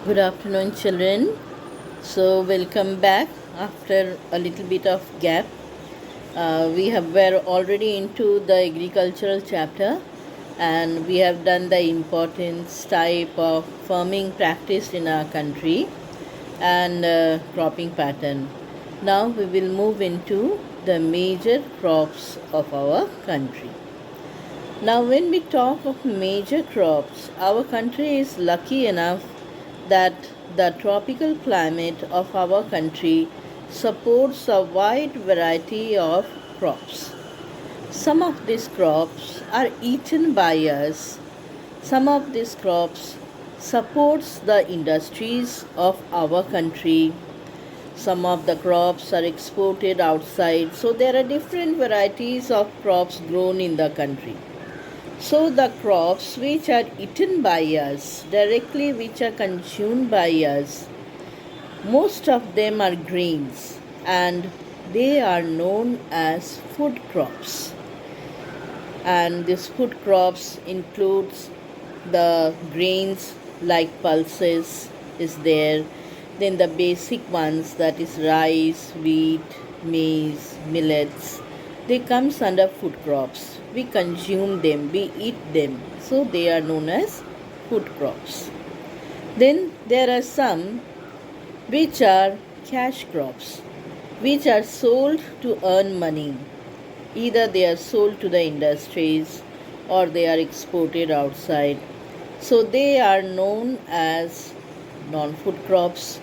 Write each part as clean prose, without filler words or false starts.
Good afternoon, children. So, welcome back after a little bit of gap. Were already into the agricultural chapter, and we have done the importance type of farming practiced in our country and cropping pattern. Now, we will move into the major crops of our country. Now, when we talk of major crops, our country is lucky enough that the tropical climate of our country supports a wide variety of crops. Some of these crops are eaten by us. Some of these crops supports the industries of our country. Some of the crops are exported outside. So there are different varieties of crops grown in the country. So the crops which are eaten by us, directly which are consumed by us, most of them are grains and they are known as food crops. And these food crops includes the grains like pulses is there, then the basic ones, that is rice, wheat, maize, millets, they comes under food crops. We consume them, we eat them, so they are known as food crops. Then there are some which are cash crops, which are sold to earn money. Either they are sold to the industries or they are exported outside. So they are known as non-food crops.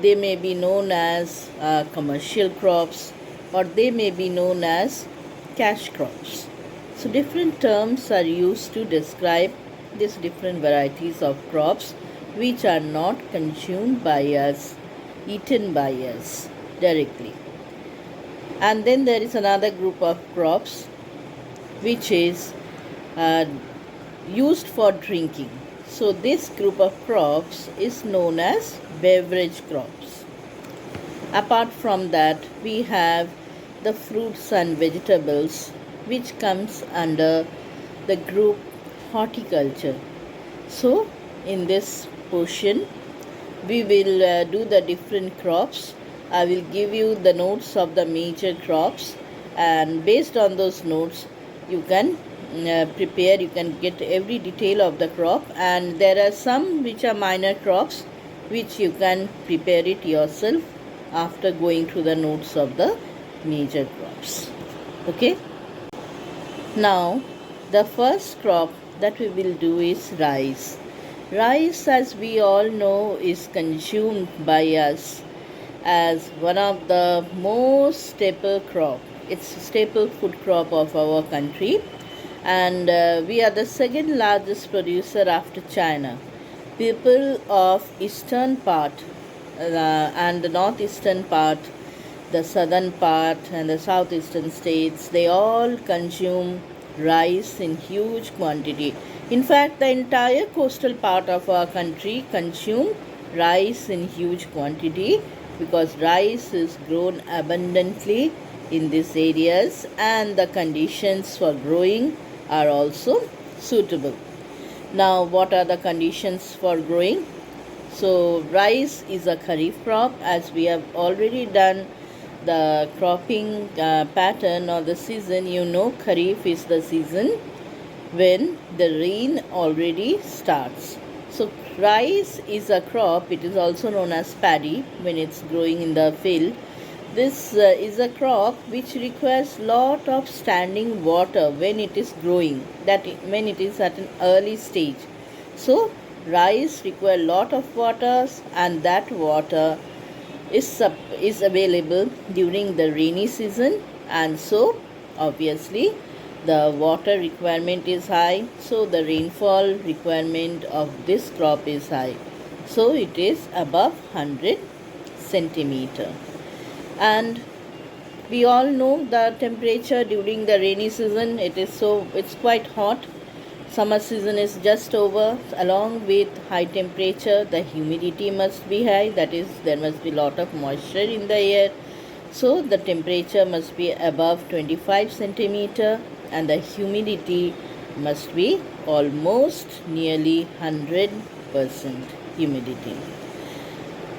They may be known as commercial crops, or they may be known as cash crops. So different terms are used to describe these different varieties of crops which are not consumed by us, eaten by us directly. And then there is another group of crops which is uh, used for drinking. So this group of crops is known as beverage crops. Apart from that, we have the fruits and vegetables which comes under the group horticulture. So in this portion, we will do the different crops. I will give you the notes of the major crops, and based on those notes you can prepare, you can get every detail of the crop, and there are some which are minor crops which you can prepare it yourself after going through the notes of the major crops. Okay, now the first crop that we will do is rice. Rice, as we all know, is consumed by us as one of the most staple crop. It's a staple food crop of our country, and we are the second largest producer after China. People of eastern part and the northeastern part, the southern part and the southeastern states, they all consume rice in huge quantity. In fact, the entire coastal part of our country consume rice in huge quantity because rice is grown abundantly in these areas and the conditions for growing are also suitable. Now, what are the conditions for growing? So, rice is a kharif crop, as we have already done the cropping pattern or the season. You know, kharif is the season when the rain already starts. So rice is a crop, it is also known as paddy when it's growing in the field. This is a crop which requires lot of standing water when it is growing, when it is at an early stage. So rice require lot of water, and that water is available during the rainy season, and so obviously the water requirement is high, so the rainfall requirement of this crop is high, so it is above 100 centimeter. And we all know the temperature during the rainy season, it's quite hot. Summer season is just over. Along with high temperature, the humidity must be high, that is, there must be lot of moisture in the air, so the temperature must be above 25 centimeter and the humidity must be almost nearly 100 85% humidity.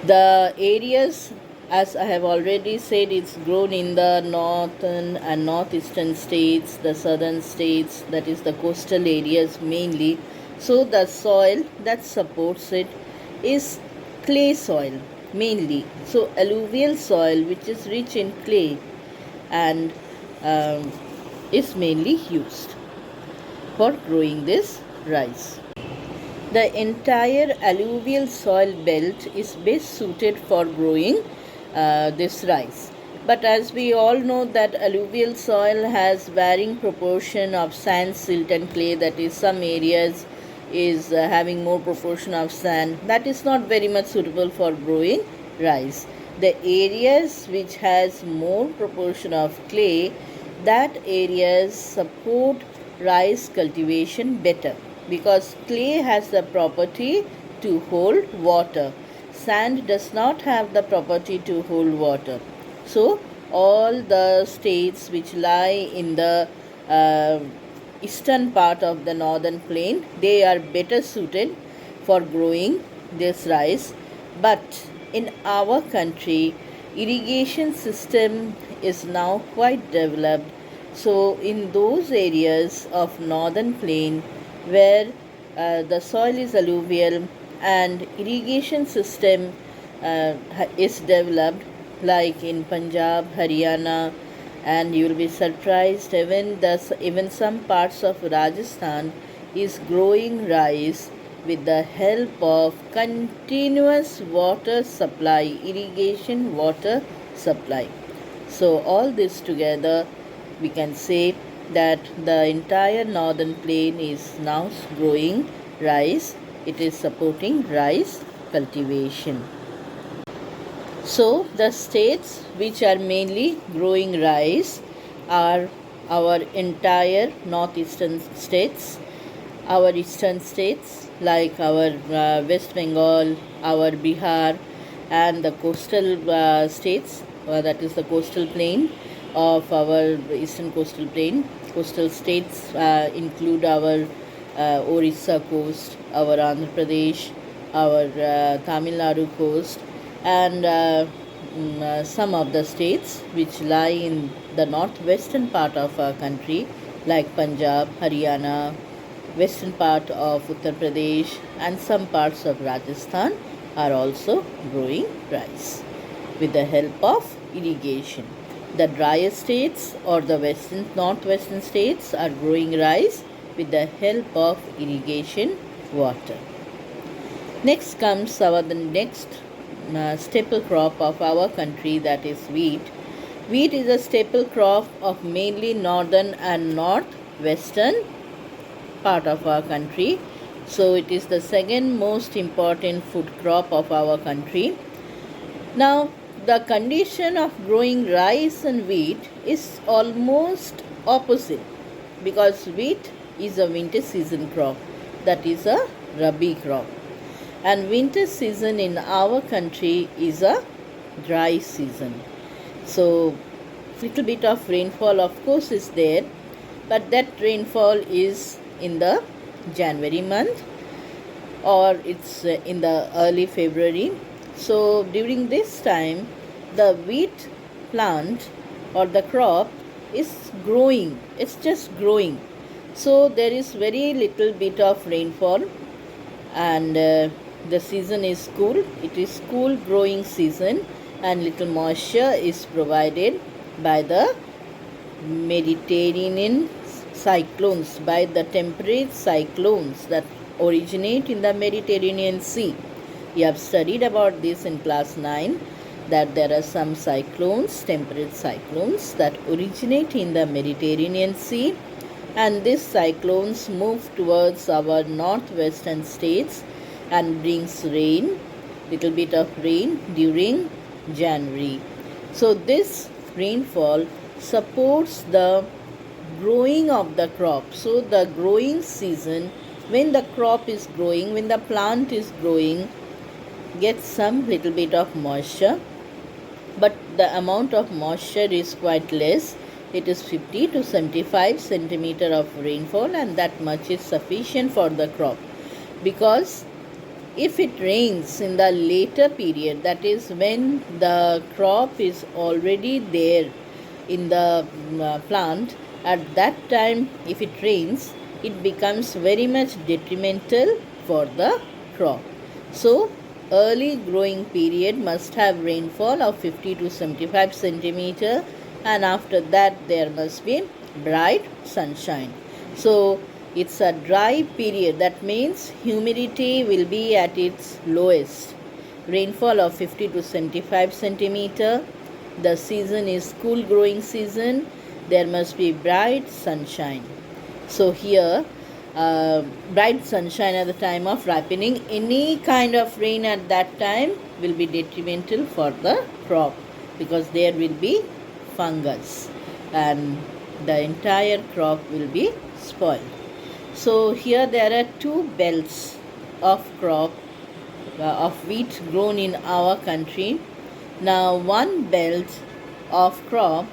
The areas, as I have already said, it's grown in the northern and northeastern states, the southern states, that is the coastal areas mainly. So the soil that supports it is clay soil mainly. So alluvial soil which is rich in clay and is mainly used for growing this rice. The entire alluvial soil belt is best suited for growing this rice. But as we all know that alluvial soil has varying proportion of sand, silt and clay, that is some areas is having more proportion of sand, that is not very much suitable for growing rice. The areas which has more proportion of clay, that areas support rice cultivation better, because clay has the property to hold water. Sand does not have the property to hold water. So all the states which lie in the eastern part of the northern plain, they are better suited for growing this rice. But in our country, irrigation system is now quite developed. So in those areas of northern plain where the soil is alluvial and irrigation system is developed, like in Punjab, Haryana, and you will be surprised even some parts of Rajasthan is growing rice with the help of continuous water supply, irrigation water supply. So all this together, we can say that the entire northern plain is now growing rice. It is supporting rice cultivation. So the states which are mainly growing rice are our entire northeastern states, our eastern states like our West Bengal, our Bihar, and the coastal states, that is the coastal plain of our eastern coastal plain. Coastal states include our Orissa coast, our Andhra Pradesh, our Tamil Nadu coast, and some of the states which lie in the northwestern part of our country, like Punjab, Haryana, western part of Uttar Pradesh, and some parts of Rajasthan are also growing rice with the help of irrigation. The drier states or the northwestern states are growing rice with the help of irrigation water. Next comes the next staple crop of our country, that is wheat. Wheat is a staple crop of mainly northern and northwestern part of our country. So it is the second most important food crop of our country. Now, the condition of growing rice and wheat is almost opposite, because wheat is a winter season crop, that is a Rabi crop, and winter season in our country is a dry season. So little bit of rainfall of course is there, but that rainfall is in the January month or it's in the early February. So during this time the wheat plant or the crop is growing, it's just growing. So there is very little bit of rainfall, and the season is cool. It is cool growing season, and little moisture is provided by the Mediterranean cyclones, by the temperate cyclones that originate in the Mediterranean Sea. You have studied about this in class 9, that there are some cyclones, temperate cyclones, that originate in the Mediterranean Sea, and these cyclones move towards our northwestern states and brings rain, little bit of rain during January. So this rainfall supports the growing of the crop. So the growing season, when the crop is growing, when the plant is growing, gets some little bit of moisture, but the amount of moisture is quite less. It is 50 to 75 centimeter of rainfall, and that much is sufficient for the crop, because If it rains in the later period, that is when the crop is already there in the plant, at that time if it rains, it becomes very much detrimental for the crop. So early growing period must have rainfall of 50 to 75 centimeter, and after that there must be bright sunshine. So it's a dry period, that means humidity will be at its lowest. Rainfall of 50 to 75 centimeter. The season is cool growing season. There must be bright sunshine. So here bright sunshine at the time of ripening. Any kind of rain at that time will be detrimental for the crop, because there will be fungus and the entire crop will be spoiled. So here there are two belts of crop of wheat grown in our country. Now one belt of crop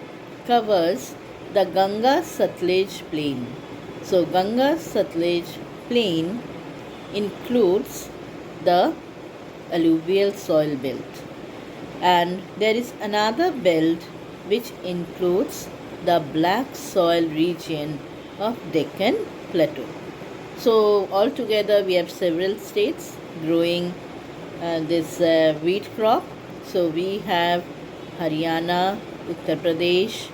covers the Ganga Satluj plain. So Ganga Satluj plain includes the alluvial soil belt, and there is another belt which includes the black soil region of Deccan Plateau. So altogether we have several states growing this wheat crop. So we have Haryana, Uttar Pradesh,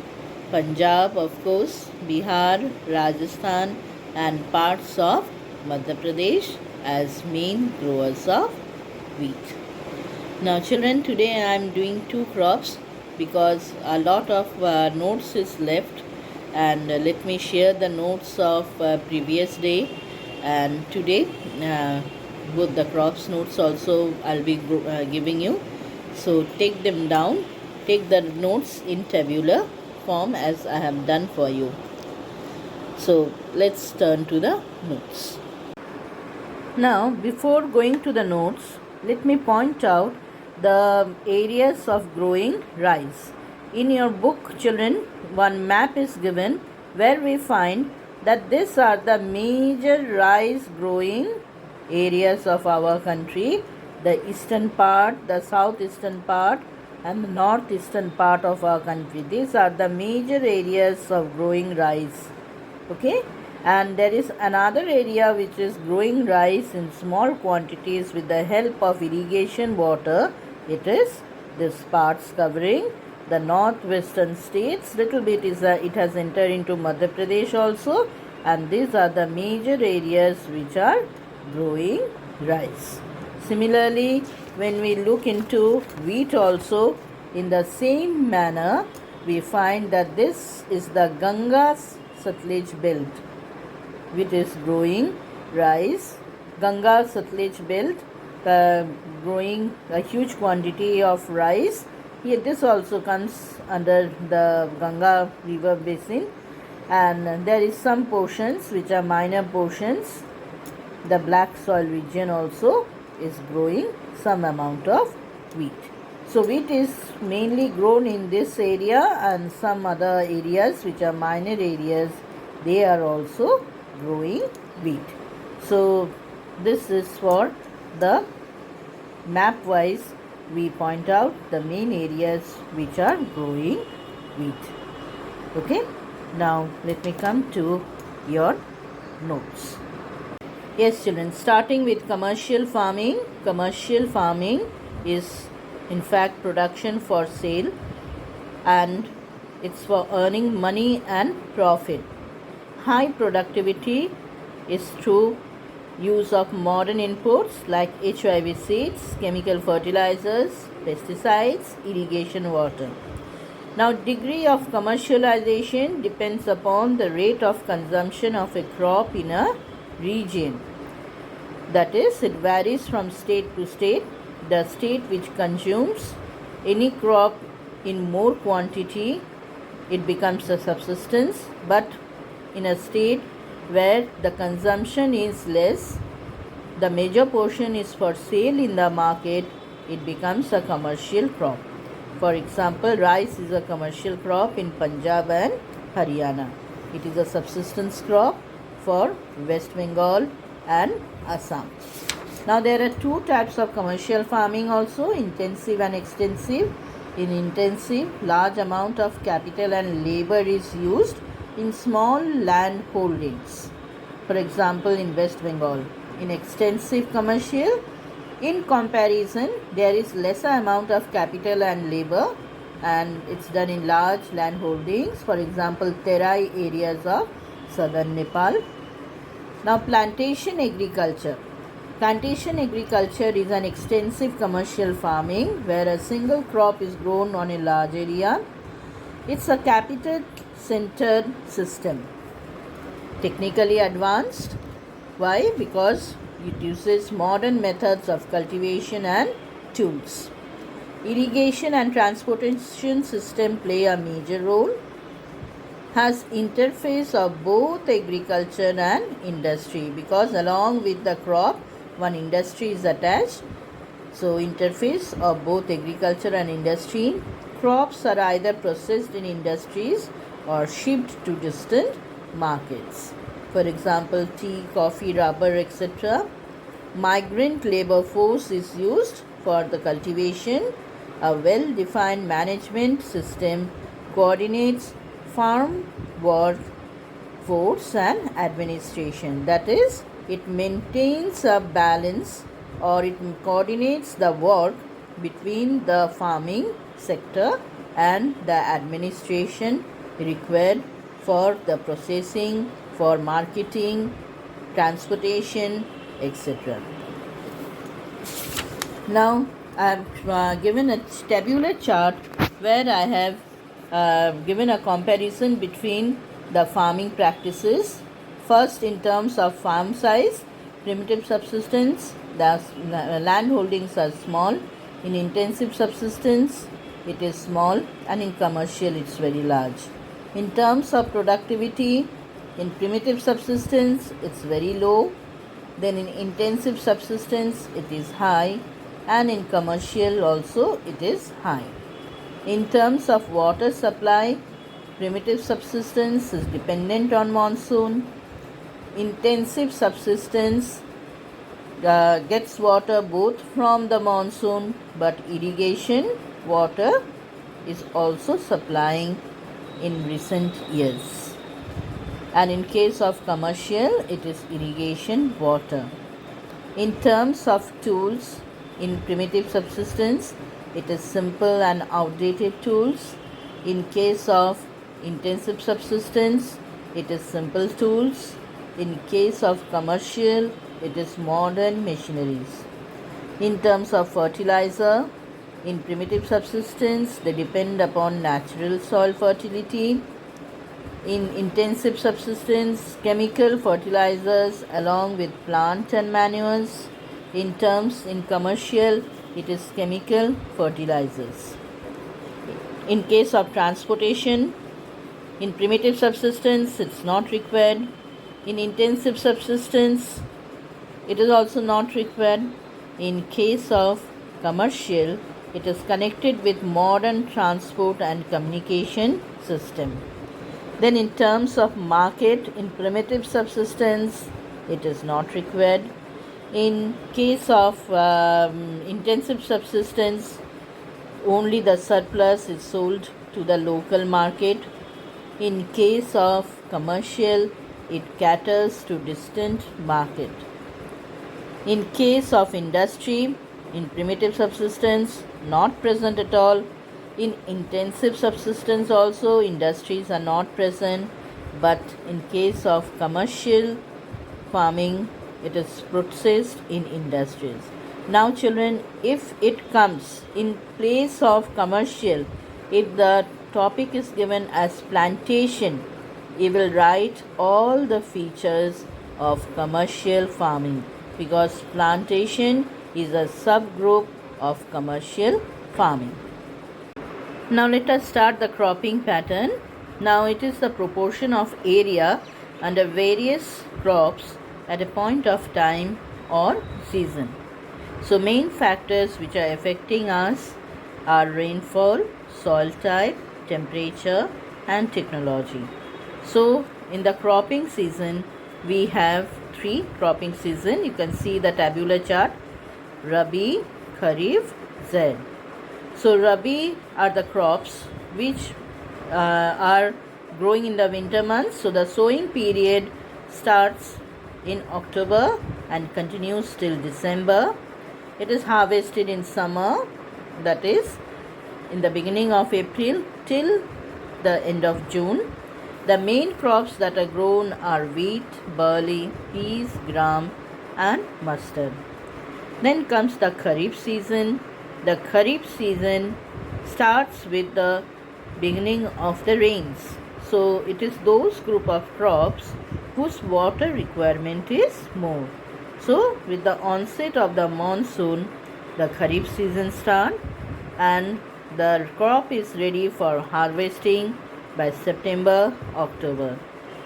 Punjab, of course, Bihar, Rajasthan, and parts of Madhya Pradesh as main growers of wheat. Now children, today I am doing two crops because a lot of notes is left, and let me share the notes of previous day and today. Both the crops notes also I'll be giving you. So take them down, take the notes in tabular form as I have done for you. So let's turn to the notes. Now before going to the notes, let me point out the areas of growing rice. In your book, children, one map is given where we find that these are the major rice growing areas of our country: the eastern part, the southeastern part, and the northeastern part of our country. These are the major areas of growing rice. Okay, and there is another area which is growing rice in small quantities with the help of irrigation water. It is this parts covering the northwestern states. Little bit is it has entered into Madhya Pradesh also, and these are the major areas which are growing rice. Similarly, when we look into wheat also, in the same manner, we find that this is the Ganga Satluj belt, which is growing rice. Ganga Satluj belt growing a huge quantity of rice. Here this also comes under the Ganga river basin, and there is some portions which are minor portions. The black soil region also is growing some amount of wheat. So wheat is mainly grown in this area, and some other areas which are minor areas, they are also growing wheat. So this is for the map wise, we point out the main areas which are growing wheat. Okay, now let me come to your notes. Yes children, starting with commercial farming. Commercial farming is in fact production for sale, and it's for earning money and profit. High productivity is through use of modern inputs like HIV seeds, chemical fertilizers, pesticides, irrigation water. Now degree of commercialization depends upon the rate of consumption of a crop in a region. That is, it varies from state to state. The state which consumes any crop in more quantity, it becomes a subsistence, but in a state where the consumption is less, the major portion is for sale in the market, it becomes a commercial crop. For example, rice is a commercial crop in Punjab and Haryana. It is a subsistence crop for West Bengal and Assam. Now there are two types of commercial farming also, intensive and extensive. In intensive, large amount of capital and labor is used in small land holdings. For example, in West Bengal. In extensive commercial, in comparison, there is lesser amount of capital and labor, and it's done in large land holdings. For example, Terai areas of southern Nepal. Now, plantation agriculture. Plantation agriculture is an extensive commercial farming where a single crop is grown on a large area. It's a capital-centered system. Technically advanced. Why? Because it uses modern methods of cultivation and tools. Irrigation and transportation system play a major role. Has interface of both agriculture and industry, because along with the crop one industry is attached. So interface of both agriculture and industry. Crops are either processed in industries or shipped to distant markets. For example, tea, coffee, rubber, etc. Migrant labor force is used for the cultivation. A well-defined management system coordinates farm work force and administration. That is, it maintains a balance, or it coordinates the work between the farming sector and the administration required for the processing, for marketing, transportation, etc. Now I have given a tabular chart where I have given a comparison between the farming practices. First, in terms of farm size, primitive subsistence, the land holdings are small. In intensive subsistence, it is small, and in commercial, it's very large. In terms of productivity, in primitive subsistence, it's very low. Then in intensive subsistence, it is high, and in commercial also, it is high. In terms of water supply, primitive subsistence is dependent on monsoon. Intensive subsistence gets water both from the monsoon, but irrigation water is also supplying in recent years. And in case of commercial, it is irrigation water. In terms of tools, in primitive subsistence, it is simple and outdated tools. In case of intensive subsistence, it is simple tools. In case of commercial, it is modern machineries. In terms of fertilizer, in primitive subsistence, they depend upon natural soil fertility. In intensive subsistence, chemical fertilizers along with plant and manures. In commercial, it is chemical fertilizers. In case of transportation, in primitive subsistence, it's not required. In intensive subsistence, it is also not required. In case of commercial, it is connected with modern transport and communication system. Then in terms of market, in primitive subsistence, it is not required. In case of intensive subsistence, only the surplus is sold to the local market. In case of commercial, it caters to distant market. In case of industry, in primitive subsistence, not present at all. In intensive subsistence also, industries are not present, but in case of commercial farming, it is processed in industries. Now children, if it comes in place of commercial, if the topic is given as plantation, you will write all the features of commercial farming, because plantation is a subgroup of commercial farming. Now let us start the cropping pattern. Now it is the proportion of area under various crops at a point of time or season. So main factors which are affecting us are rainfall, soil type, temperature and technology. So in the cropping season, we have three cropping season. You can see the tabular chart: Rabi, Kharif, Zaid. So Rabi are the crops which are growing in the winter months. So the sowing period starts in October and continues till December. It is harvested in summer, that is in the beginning of April till the end of June. The main crops that are grown are wheat, barley, peas, gram and mustard. Then comes the Kharif season. The Kharif season starts with the beginning of the rains. So it is those group of crops whose water requirement is more. So with the onset of the monsoon, the Kharif season starts and the crop is ready for harvesting by September, October.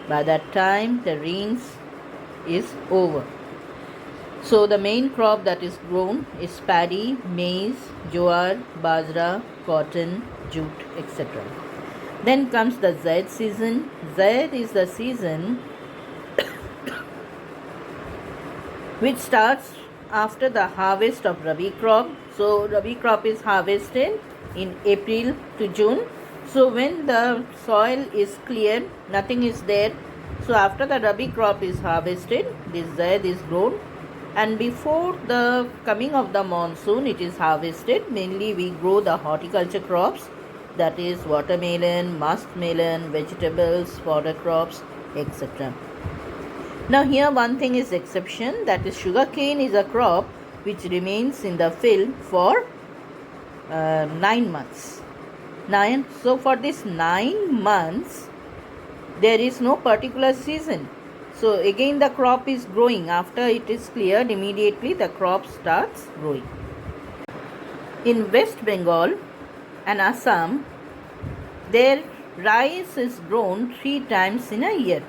By that time the rains is over. So the main crop that is grown is paddy, maize, jowar, bajra, cotton, jute, etc. Then comes the Zaid season. Zaid is the season which starts after the harvest of Rabi crop. So Rabi crop is harvested in April to June. So when the soil is clear, nothing is there. So after the Rabi crop is harvested, this Zaid is grown. And before the coming of the monsoon, it is harvested. Mainly we grow the horticulture crops, that is watermelon, muskmelon, vegetables, fodder crops, etc. Now here one thing is exception, that is sugarcane is a crop which remains in the field for 9 months. So for this 9 months there is no particular season. So again the crop is growing. After it is cleared, immediately the crop starts growing. In West Bengal and Assam, their rice is grown 3 times in a year.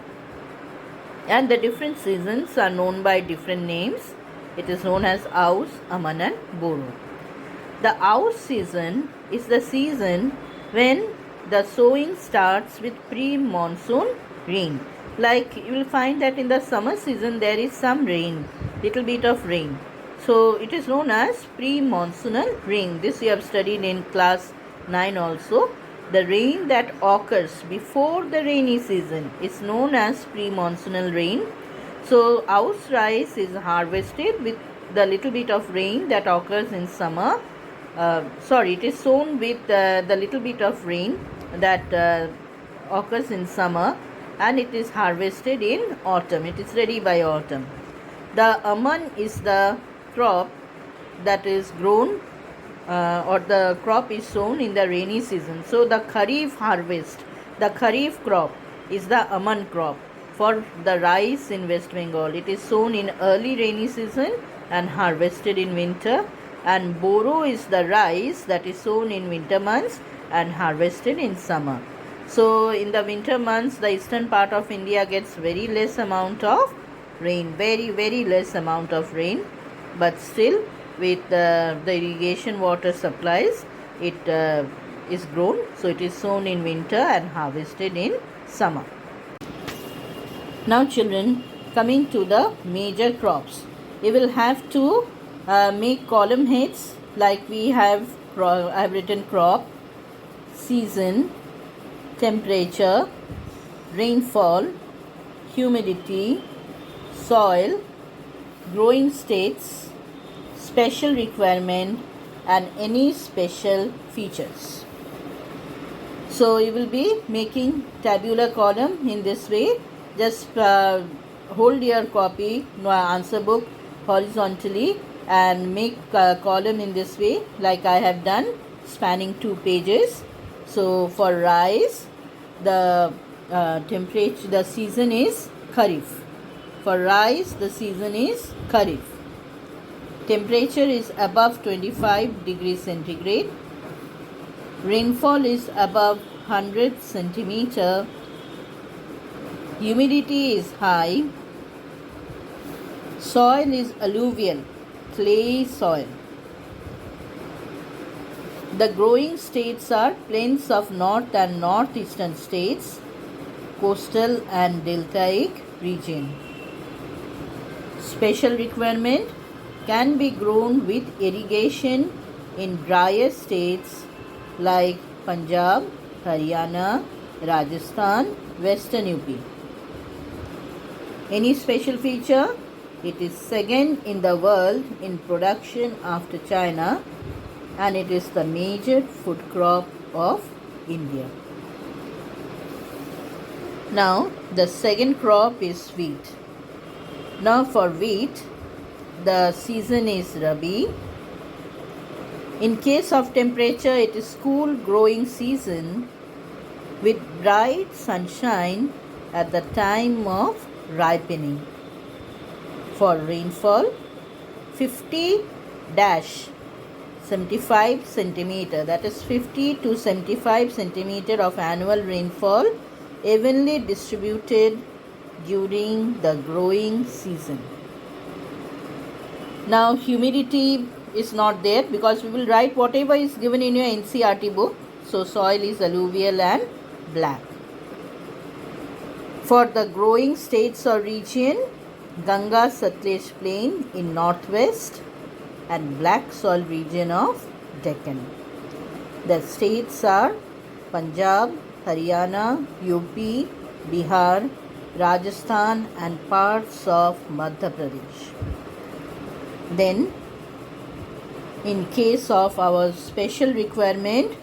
And the different seasons are known by different names. It is known as Aus, Aman and Boro. The Aus season is the season when the sowing starts with pre-monsoon rain. Like you will find that in the summer season there is some rain, little bit of rain. So it is known as pre-monsoonal rain. This we have studied in class 9 also. The rain that occurs before the rainy season is known as pre-monsoonal rain. So Aus rice is harvested with the little bit of rain that occurs in summer. It is sown with the little bit of rain that occurs in summer, and it is harvested in autumn. It is ready by autumn. The Aman is the crop that is grown or the crop is sown in the rainy season. So the Kharif harvest, the Kharif crop is the Aman crop for the rice in West Bengal. It is sown in early rainy season and harvested in winter. And Boro is the rice that is sown in winter months and harvested in summer. So in the winter months, the eastern part of India gets very less amount of rain, very less amount of rain, but still with the irrigation water supplies, it is grown. So it is sown in winter and harvested in summer. Now children, coming to the major crops, you will have to make column heads like we have. I have written crop, season, temperature, rainfall, humidity, soil, growing states, special requirement and any special features. So you will be making tabular column in this way. Just hold your copy, answer book horizontally and make a column in this way like I have done, spanning 2 pages. So for rice, the temperature, the season is Kharif. For rice, the season is Kharif. Temperature is above 25 degrees centigrade. Rainfall is above 100 centimeter. Humidity is high. Soil is alluvial, clay soil. The growing states are plains of north and northeastern states, coastal and deltaic region. Special requirement can be grown with irrigation in drier states like Punjab, Haryana, Rajasthan, Western UP. Any special feature? It is second in the world in production after China, and it is the major food crop of India. Now the second crop is wheat. Now for wheat, the season is Rabi. In case of temperature, it is cool growing season with bright sunshine at the time of ripening. For rainfall, 50-75 centimeter, that is 50 to 75 centimeter of annual rainfall, evenly distributed during the growing season. Now humidity is not there because we will write whatever is given in your NCERT book. So soil is alluvial and black. For the growing states or region, Ganga Satluj plain in northwest and black soil region of Deccan. The states are Punjab, Haryana, UP, Bihar, Rajasthan and parts of Madhya Pradesh. Then, in case of our special requirement,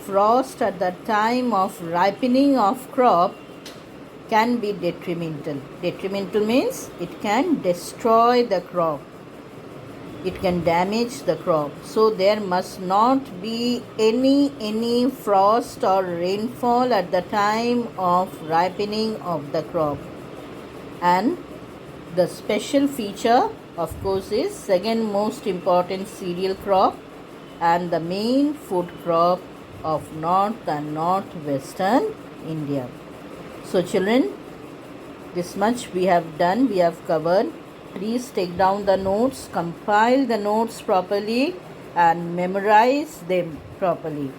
frost at the time of ripening of crop can be detrimental. Detrimental means it can destroy the crop. It can damage the crop. So there must not be any frost or rainfall at the time of ripening of the crop. And the special feature, of course, is second most important cereal crop and the main food crop of north and northwestern India. So children, this much we have done, we have covered. Please take down the notes, compile the notes properly and memorize them properly.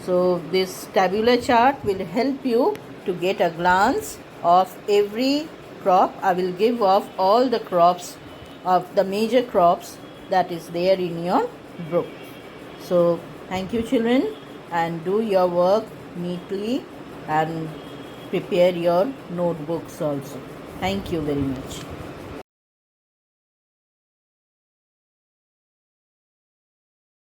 So this tabular chart will help you to get a glance of every crop. I will give of all the crops of the major crops that is there in your book. So thank you children, and do your work neatly and prepare your notebooks also. Thank you very much.